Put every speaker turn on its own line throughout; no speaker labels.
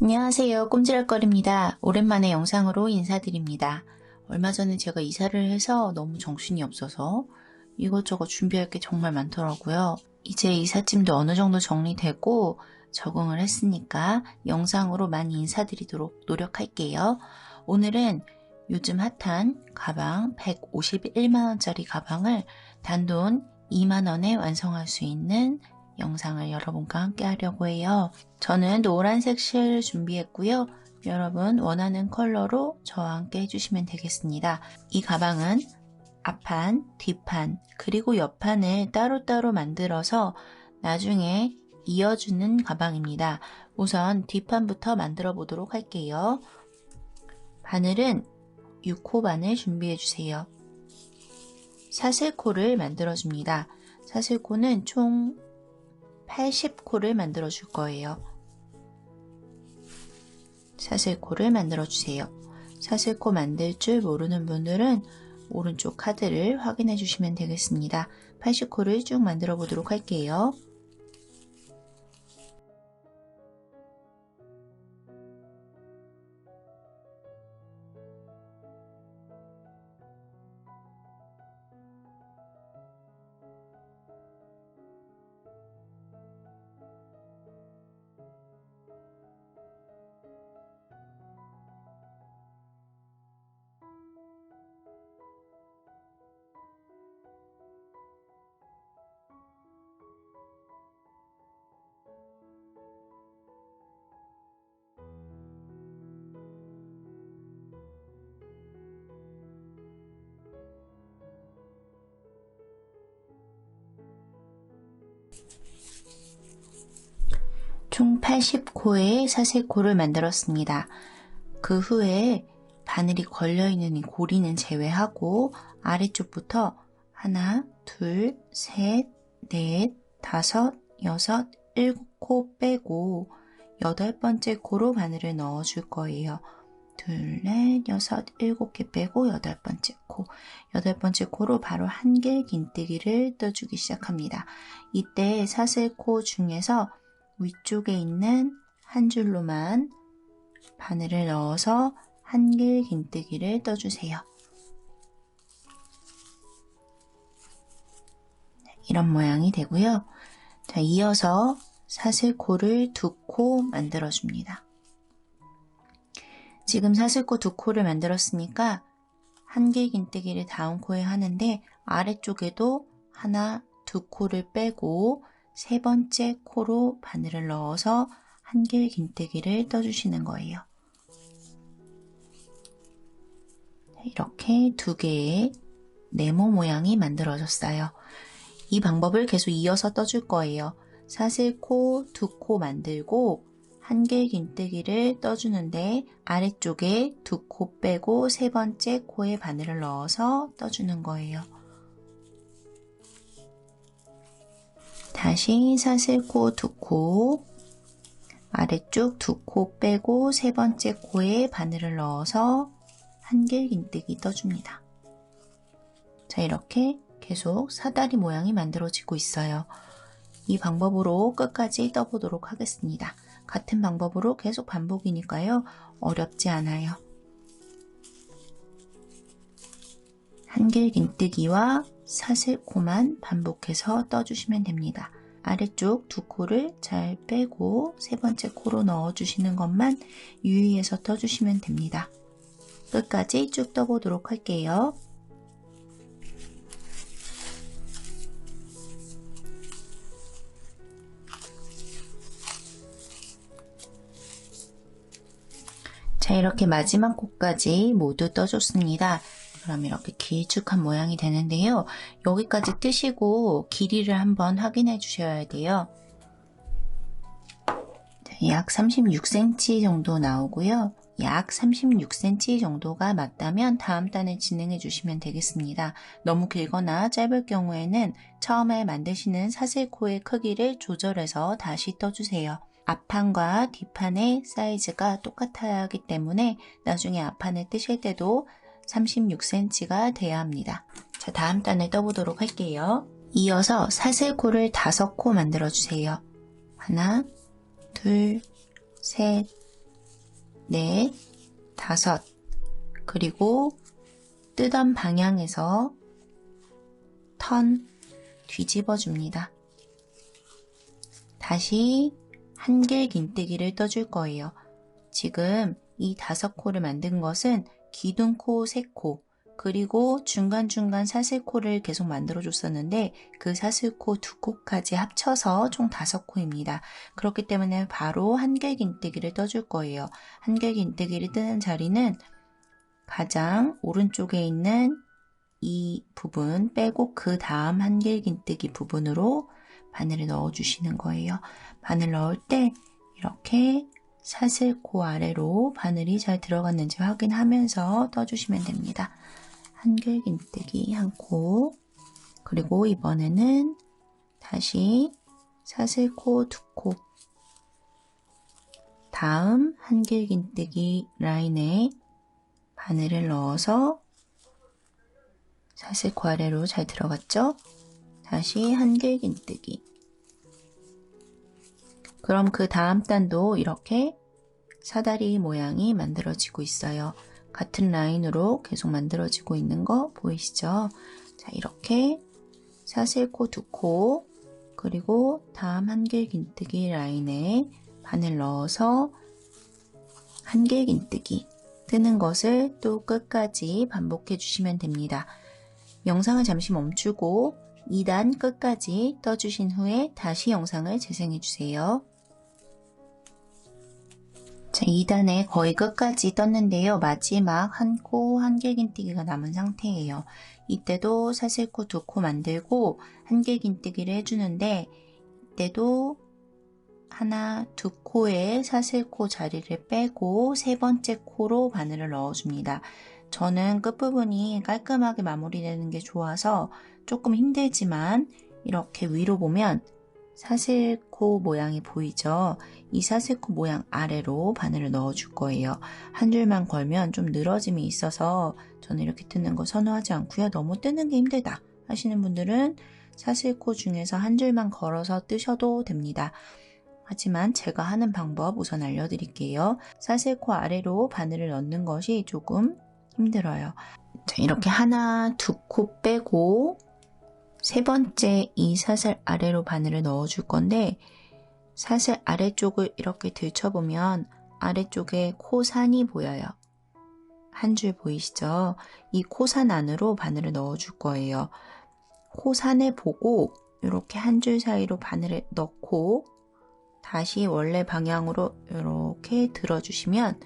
안녕하세요. 꼼지락거립니다. 오랜만에 영상으로 인사드립니다. 얼마 전에 제가 이사를 해서 너무 정신이 없어서 이것저것 준비할 게 정말 많더라고요. 이제 이삿짐도 어느 정도 정리되고 적응을 했으니까 영상으로 많이 인사드리도록 노력할게요. 오늘은 요즘 핫한 가방 151만원짜리 가방을 단돈 2만원에 완성할 수 있는 영상을 여러분과 함께 하려고 해요. 저는 노란색 실 준비했고요. 여러분 원하는 컬러로 저와 함께 해주시면 되겠습니다. 이 가방은 앞판, 뒷판, 그리고 옆판을 따로따로 만들어서 나중에 이어주는 가방입니다. 우선 뒷판부터 만들어 보도록 할게요. 바늘은 6호 바늘 준비해 주세요. 사슬코를 만들어 줍니다. 사슬코는 총 80코를 만들어 줄 거예요. 사슬코를 만들어 주세요. 사슬코 만들 줄 모르는 분들은 오른쪽 카드를 확인해 주시면 되겠습니다. 80코를 쭉 만들어 보도록 할게요. 총 80코의 사슬코를 만들었습니다. 그 후에 바늘이 걸려있는 이 고리는 제외하고 아래쪽부터 하나, 둘, 셋, 넷, 다섯, 여섯, 7코 빼고 8번째 코로 바늘을 넣어줄 거예요. 둘, 넷, 여섯, 7개 빼고 8번째 코. 8번째 코로 바로 한길 긴뜨기를 떠주기 시작합니다. 이때 사슬코 중에서 위쪽에 있는 한 줄로만 바늘을 넣어서 한길 긴뜨기를 떠주세요. 이런 모양이 되고요. 자, 이어서 사슬코를 2코 만들어줍니다. 지금 사슬코 2코를 만들었으니까 한길 긴뜨기를 다음 코에 하는데 아래쪽에도 하나, 2코를 빼고 세 번째 코로 바늘을 넣어서 한길 긴뜨기를 떠주시는 거예요. 이렇게 2개의 네모 모양이 만들어졌어요. 이 방법을 계속 이어서 떠줄 거예요. 사슬코 2코 만들고 한길 긴뜨기를 떠주는데 아래쪽에 2코 빼고 세 번째 코에 바늘을 넣어서 떠주는 거예요. 다시 사슬코 2코, 아래쪽 2코 빼고 세 번째 코에 바늘을 넣어서 한길 긴뜨기 떠줍니다. 자, 이렇게 계속 사다리 모양이 만들어지고 있어요. 이 방법으로 끝까지 떠보도록 하겠습니다. 같은 방법으로 계속 반복이니까요. 어렵지 않아요. 한길 긴뜨기와 사슬코만 반복해서 떠주시면 됩니다. 아래쪽 2코를 잘 빼고 세 번째 코로 넣어주시는 것만 유의해서 떠주시면 됩니다. 끝까지 쭉 떠보도록 할게요. 자, 이렇게 마지막 코까지 모두 떠줬습니다. 그럼 이렇게 길쭉한 모양이 되는데요. 여기까지 뜨시고 길이를 한번 확인해 주셔야 돼요. 자, 약 36cm 정도 나오고요. 약 36cm 정도가 맞다면 다음 단을 진행해 주시면 되겠습니다. 너무 길거나 짧을 경우에는 처음에 만드시는 사슬코의 크기를 조절해서 다시 떠주세요. 앞판과 뒷판의 사이즈가 똑같아야 하기 때문에 나중에 앞판을 뜨실 때도 36cm가 돼야 합니다. 자, 다음 단을 떠보도록 할게요. 이어서 사슬코를 5코 만들어 주세요. 하나, 둘, 셋, 넷, 다섯, 그리고 뜨던 방향에서 턴 뒤집어 줍니다. 다시 한길긴뜨기를 떠줄 거예요. 지금 이 5코를 만든 것은 기둥코 3코, 그리고 중간중간 사슬코를 계속 만들어 줬었는데 그 사슬코 2코까지 합쳐서 총 5코입니다. 그렇기 때문에 바로 한길긴뜨기를 떠줄 거예요. 한길긴뜨기를 뜨는 자리는 가장 오른쪽에 있는 이 부분 빼고 그 다음 한길긴뜨기 부분으로 바늘을 넣어 주시는 거예요. 바늘 넣을 때 이렇게 사슬코 아래로 바늘이 잘 들어갔는지 확인하면서 떠주시면 됩니다. 한길긴뜨기 1코, 그리고 이번에는 다시 사슬코 2코, 다음 한길긴뜨기 라인에 바늘을 넣어서 사슬코 아래로 잘 들어갔죠? 다시 한길긴뜨기. 그럼 그 다음 단도 이렇게 사다리 모양이 만들어지고 있어요. 같은 라인으로 계속 만들어지고 있는 거 보이시죠? 자, 이렇게 사슬코 2코, 그리고 다음 한길긴뜨기 라인에 바늘 넣어서 한길긴뜨기 뜨는 것을 또 끝까지 반복해 주시면 됩니다. 영상을 잠시 멈추고 2단 끝까지 떠주신 후에 다시 영상을 재생해 주세요. 자, 2단에 거의 끝까지 떴는데요. 마지막 1코 한길긴뜨기가 남은 상태예요. 이때도 사슬코 2코 만들고 한길긴뜨기를 해주는데 이때도 하나, 2코의 사슬코 자리를 빼고 3번째 코로 바늘을 넣어줍니다. 저는 끝부분이 깔끔하게 마무리되는 게 좋아서 조금 힘들지만 이렇게 위로 보면 사슬코 모양이 보이죠? 이 사슬코 모양 아래로 바늘을 넣어줄 거예요. 한 줄만 걸면 좀 늘어짐이 있어서 저는 이렇게 뜨는 거 선호하지 않고요. 너무 뜨는 게 힘들다 하시는 분들은 사슬코 중에서 한 줄만 걸어서 뜨셔도 됩니다. 하지만 제가 하는 방법 우선 알려드릴게요. 사슬코 아래로 바늘을 넣는 것이 조금 힘들어요. 자, 이렇게 하나, 2코 빼고 3번째 이 사슬 아래로 바늘을 넣어줄 건데 사슬 아래쪽을 이렇게 들춰보면 아래쪽에 코산이 보여요. 한 줄 보이시죠? 이 코산 안으로 바늘을 넣어줄 거예요. 코산을 보고 이렇게 한 줄 사이로 바늘을 넣고 다시 원래 방향으로 이렇게 들어주시면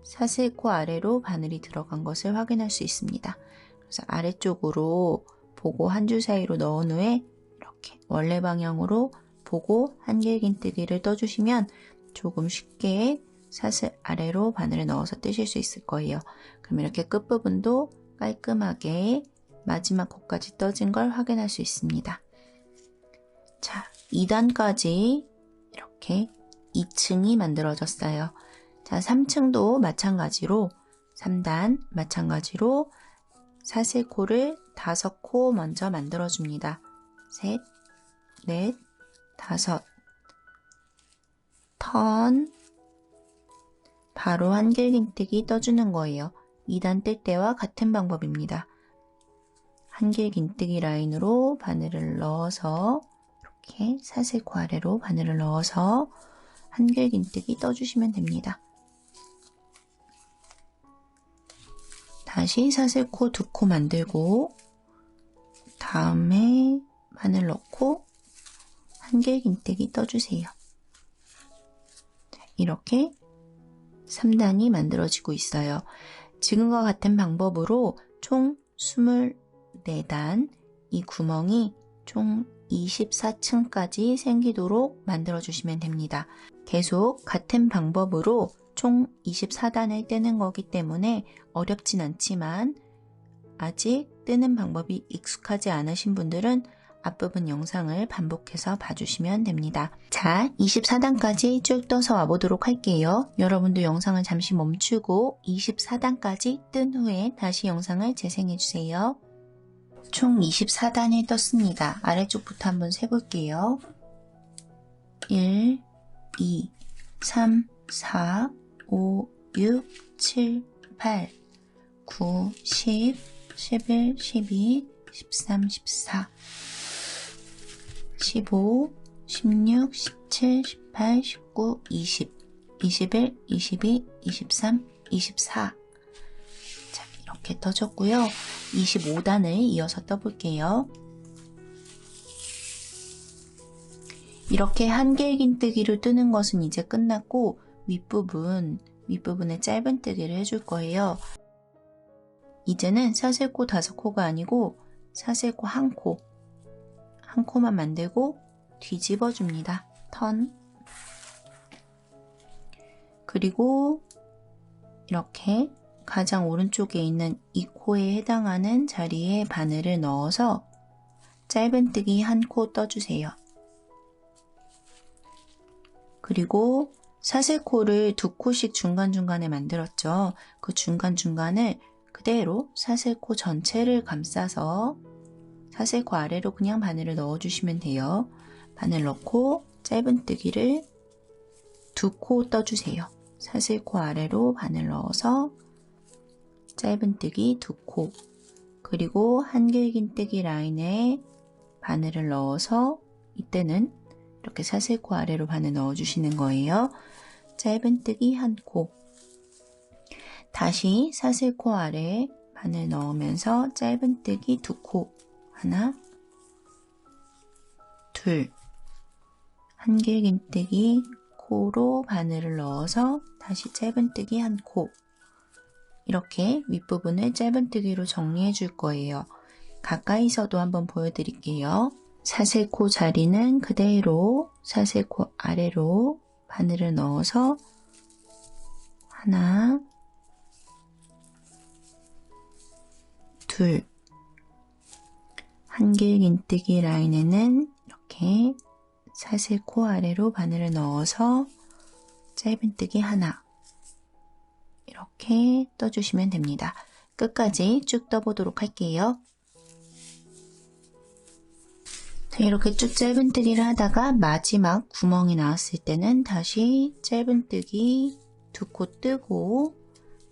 사슬코 아래로 바늘이 들어간 것을 확인할 수 있습니다. 그래서 아래쪽으로 보고 한 줄 사이로 넣은 후에 이렇게 원래 방향으로 보고 한길긴뜨기를 떠주시면 조금 쉽게 사슬 아래로 바늘을 넣어서 뜨실 수 있을 거예요. 그럼 이렇게 끝부분도 깔끔하게 마지막 코까지 떠진 걸 확인할 수 있습니다. 자, 2단까지 이렇게 2층이 만들어졌어요. 자, 3층도 마찬가지로 3단 마찬가지로 사슬코를 5코 먼저 만들어줍니다. 셋, 넷, 다섯. 턴. 바로 한길긴뜨기 떠주는 거예요. 2단 뜰 때와 같은 방법입니다. 한길긴뜨기 라인으로 바늘을 넣어서 이렇게 사슬코 아래로 바늘을 넣어서 한길긴뜨기 떠주시면 됩니다. 다시 사슬코 2코 만들고 다음에 바늘 넣고 한길긴뜨기 떠주세요. 이렇게 3단이 만들어지고 있어요. 지금과 같은 방법으로 총 24단, 이 구멍이 총 24층까지 생기도록 만들어주시면 됩니다. 계속 같은 방법으로 총 24단을 뜨는 거기 때문에 어렵진 않지만 아직 뜨는 방법이 익숙하지 않으신 분들은 앞부분 영상을 반복해서 봐주시면 됩니다. 자, 24단까지 쭉 떠서 와보도록 할게요. 여러분도 영상을 잠시 멈추고 24단까지 뜬 후에 다시 영상을 재생해주세요. 총 24단이 떴습니다. 아래쪽부터 한번 세볼게요. 1, 2, 3, 4, 5, 6, 7, 8, 9, 10, 11, 12, 13, 14, 15, 16, 17, 18, 19, 20, 21, 22, 23, 24. 자, 이렇게 떠줬고요. 25단을 이어서 떠볼게요. 이렇게 한길긴뜨기로 뜨는 것은 이제 끝났고 윗부분에 짧은뜨기를 해줄 거예요. 이제는 사슬코 5코가 아니고 사슬코 1코, 1코만 만들고 뒤집어 줍니다. 턴. 그리고 이렇게 가장 오른쪽에 있는 이 코에 해당하는 자리에 바늘을 넣어서 짧은뜨기 1코 떠주세요. 그리고 사슬코를 2코씩 중간중간에 만들었죠. 그 중간중간을 그대로 사슬코 전체를 감싸서 사슬코 아래로 그냥 바늘을 넣어주시면 돼요. 바늘 넣고 짧은뜨기를 2코 떠주세요. 사슬코 아래로 바늘 넣어서 짧은뜨기 2코, 그리고 한길긴뜨기 라인에 바늘을 넣어서 이때는 이렇게 사슬코 아래로 바늘 넣어주시는 거예요. 짧은뜨기 1코, 다시 사슬코 아래에 바늘 넣으면서 짧은뜨기 2코, 하나, 둘, 한길긴뜨기 코로 바늘을 넣어서 다시 짧은뜨기 1코, 이렇게 윗부분을 짧은뜨기로 정리해 줄 거예요. 가까이서도 한번 보여드릴게요. 사슬코 자리는 그대로 사슬코 아래로 바늘을 넣어서 하나, 둘, 한길긴뜨기 라인에는 이렇게 사슬코 아래로 바늘을 넣어서 짧은뜨기 하나, 이렇게 떠주시면 됩니다. 끝까지 쭉 떠보도록 할게요. 이렇게 쭉 짧은뜨기를 하다가 마지막 구멍이 나왔을 때는 다시 짧은뜨기 2코 뜨고,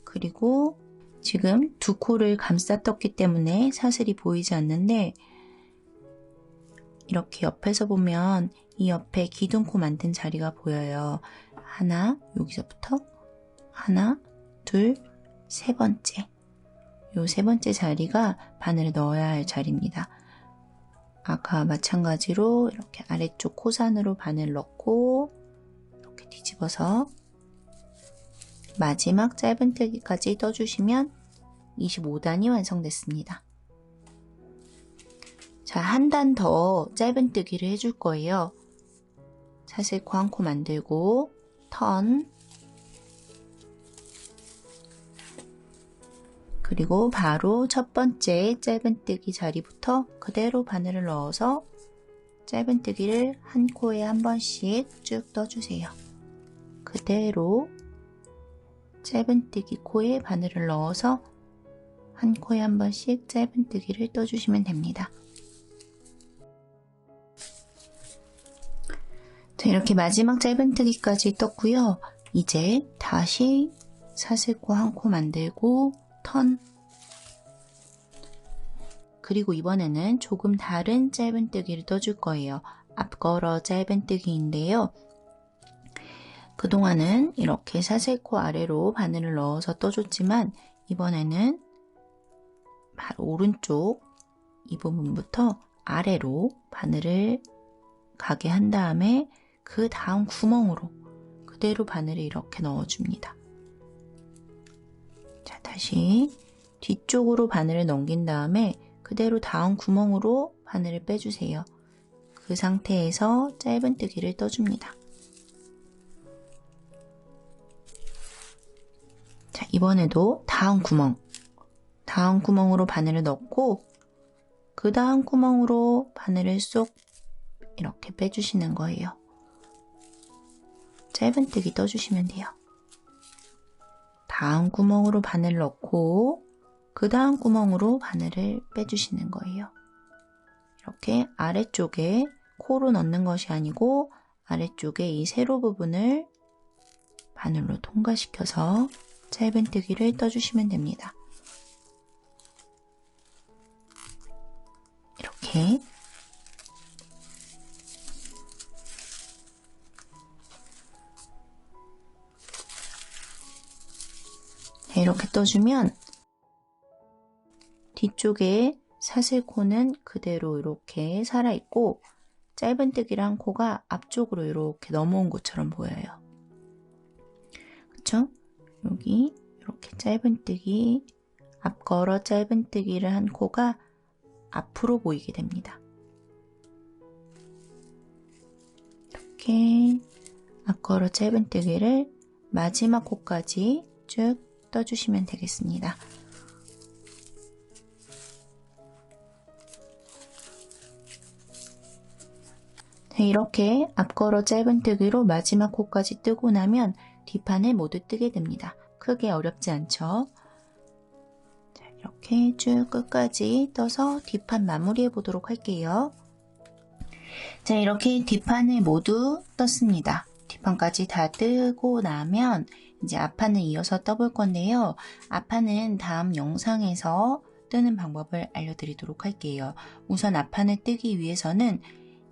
그리고 지금 2코를 감싸 떴기 때문에 사슬이 보이지 않는데 이렇게 옆에서 보면 이 옆에 기둥코 만든 자리가 보여요. 하나, 여기서부터 하나, 둘, 세 번째. 요 세 번째 자리가 바늘을 넣어야 할 자리입니다. 아까 마찬가지로 이렇게 아래쪽 코산으로 바늘 넣고 이렇게 뒤집어서 마지막 짧은뜨기까지 떠주시면 25단이 완성됐습니다. 자, 한 단 더 짧은뜨기를 해줄 거예요. 사슬코 1코 만들고 턴, 그리고 바로 첫 번째 짧은뜨기 자리부터 그대로 바늘을 넣어서 짧은뜨기를 1코에 한 번씩 쭉 떠주세요. 그대로 짧은뜨기 코에 바늘을 넣어서 1코에 한 번씩 짧은뜨기를 떠주시면 됩니다. 자, 이렇게 마지막 짧은뜨기까지 떴고요. 이제 다시 사슬코 1코 만들고 턴, 그리고 이번에는 조금 다른 짧은뜨기를 떠줄 거예요. 앞걸어 짧은뜨기인데요. 그동안은 이렇게 사슬코 아래로 바늘을 넣어서 떠줬지만 이번에는 바로 오른쪽 이 부분부터 아래로 바늘을 가게 한 다음에 그 다음 구멍으로 그대로 바늘을 이렇게 넣어줍니다. 자, 다시 뒤쪽으로 바늘을 넘긴 다음에 그대로 다음 구멍으로 바늘을 빼주세요. 그 상태에서 짧은뜨기를 떠줍니다. 자, 이번에도 다음 구멍으로 바늘을 넣고 그 다음 구멍으로 바늘을 쏙 이렇게 빼주시는 거예요. 짧은뜨기 떠주시면 돼요. 다음 구멍으로 바늘을 넣고 그 다음 구멍으로 바늘을 빼주시는 거예요. 이렇게 아래쪽에 코로 넣는 것이 아니고 아래쪽에 이 세로 부분을 바늘로 통과시켜서 짧은뜨기를 떠주시면 됩니다. 이렇게 이렇게 떠주면 뒤쪽에 사슬코는 그대로 이렇게 살아있고 짧은뜨기랑 코가 앞쪽으로 이렇게 넘어온 것처럼 보여요. 그쵸? 여기 이렇게 짧은뜨기, 앞걸어 짧은뜨기를 한 코가 앞으로 보이게 됩니다. 이렇게 앞걸어 짧은뜨기를 마지막 코까지 쭉 떠주시면 되겠습니다. 이렇게 앞걸어 짧은뜨기로 마지막 코까지 뜨고 나면 뒷판을 모두 뜨게 됩니다. 크게 어렵지 않죠? 자, 이렇게 쭉 끝까지 떠서 뒷판 마무리해 보도록 할게요. 자, 이렇게 뒷판을 모두 떴습니다. 뒷판까지 다 뜨고 나면 이제 앞판을 이어서 떠볼 건데요. 앞판은 다음 영상에서 뜨는 방법을 알려드리도록 할게요. 우선 앞판을 뜨기 위해서는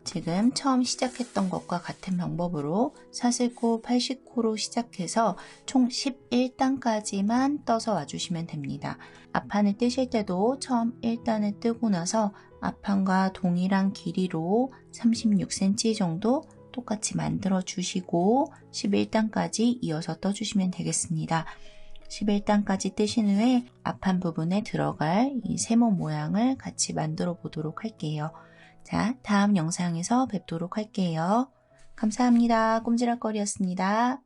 지금 처음 시작했던 것과 같은 방법으로 사슬코 80코로 시작해서 총 11단까지만 떠서 와주시면 됩니다. 앞판을 뜨실 때도 처음 1단을 뜨고 나서 앞판과 동일한 길이로 36cm 정도 똑같이 만들어 주시고 11단까지 이어서 떠주시면 되겠습니다. 11단까지 뜨신 후에 앞판 부분에 들어갈 이 세모 모양을 같이 만들어 보도록 할게요. 자, 다음 영상에서 뵙도록 할게요. 감사합니다. 꼼지락거리였습니다.